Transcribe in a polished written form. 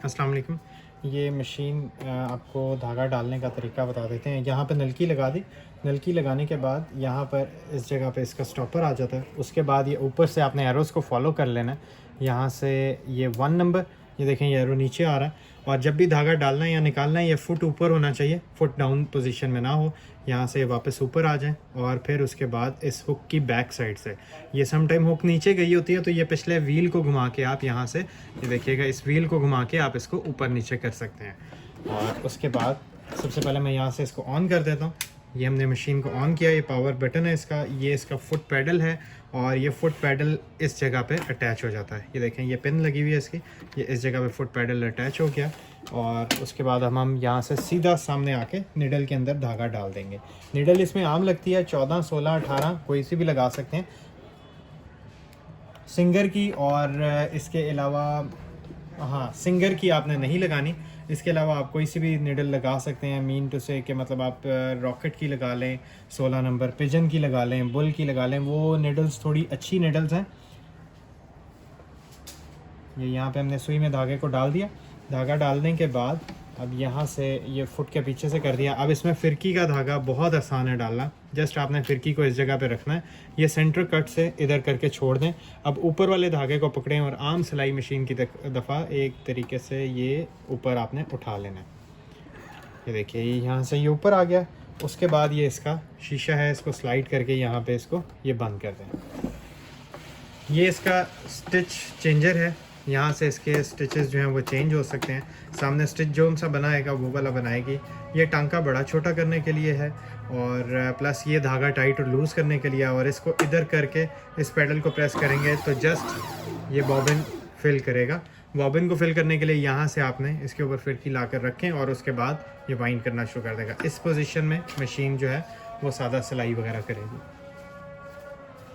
अस्सलाम वालेकुम। ये मशीन आपको धागा डालने का तरीका बता देते हैं। यहाँ पे नलकी लगा दी। नलकी लगाने के बाद यहाँ पर इस जगह पे इसका स्टॉपर आ जाता है। उसके बाद ये ऊपर से आपने एरोज़ को फॉलो कर लेना है। यहाँ से ये 1 नंबर, ये देखें ये एरो नीचे आ रहा है। और जब भी धागा डालना है या निकालना है, ये फुट ऊपर होना चाहिए, फुट डाउन पोजीशन में ना हो। यहाँ से वापस ऊपर आ जाएं और फिर उसके बाद इस हुक की बैक साइड से, ये सम टाइम हुक नीचे गई होती है तो ये पिछले व्हील को घुमा के आप यहाँ से, ये देखिएगा, इस व्हील को घुमा के आप इसको ऊपर नीचे कर सकते हैं। और उसके बाद सबसे पहले मैं यहाँ से इसको ऑन कर देता हूँ। ये हमने मशीन को ऑन किया, ये पावर बटन है इसका, ये इसका फुट पैडल है और ये फुट पैडल इस जगह पे अटैच हो जाता है। ये देखें ये पिन लगी हुई है इसकी, ये इस जगह पे फुट पैडल अटैच हो गया। और उसके बाद हम यहाँ से सीधा सामने आके निडल के अंदर धागा डाल देंगे। निडल इसमें आम लगती है 14, 16, 18, कोई सी भी लगा सकते हैं, सिंगर की। और इसके अलावा हाँ, सिंगर की आपने नहीं लगानी। इसके अलावा आप कोई सी भी निडल लगा सकते हैं। मीन टू से कि मतलब आप रॉकेट की लगा लें, 16 नंबर, पिजन की लगा लें, बुल की लगा लें, वो निडल्स थोड़ी अच्छी निडल्स हैं। ये यहाँ पे हमने सुई में धागे को डाल दिया। धागा डालने के बाद अब यहाँ से ये फुट के पीछे से कर दिया। अब इसमें फिरकी का धागा बहुत आसान है डालना। जस्ट आपने फिरकी को इस जगह पे रखना है, ये सेंटर कट से इधर करके छोड़ दें। अब ऊपर वाले धागे को पकड़ें और आम सिलाई मशीन की दफ़ा एक तरीके से ये ऊपर आपने उठा लेना है। ये देखिए यहाँ से ये ऊपर आ गया। उसके बाद ये इसका शीशा है, इसको स्लाइड करके यहाँ पे इसको ये बंद कर दें। ये इसका स्टिच चेंजर है, यहाँ से इसके स्टिचेस जो हैं वो चेंज हो सकते हैं। सामने स्टिच जो सा बनाएगा वो वाला बनाएगी। ये टांका बड़ा छोटा करने के लिए है और प्लस ये धागा टाइट और लूज़ करने के लिए। और इसको इधर करके इस पैडल को प्रेस करेंगे तो जस्ट ये बॉबिन फिल करेगा। बॉबिन को फिल करने के लिए यहाँ से आपने इसके ऊपर फिरकी ला कर रखें और उसके बाद ये वाइंड करना शुरू कर देगा। इस पोजीशन में मशीन जो है वो सादा सिलाई वगैरह करेगी।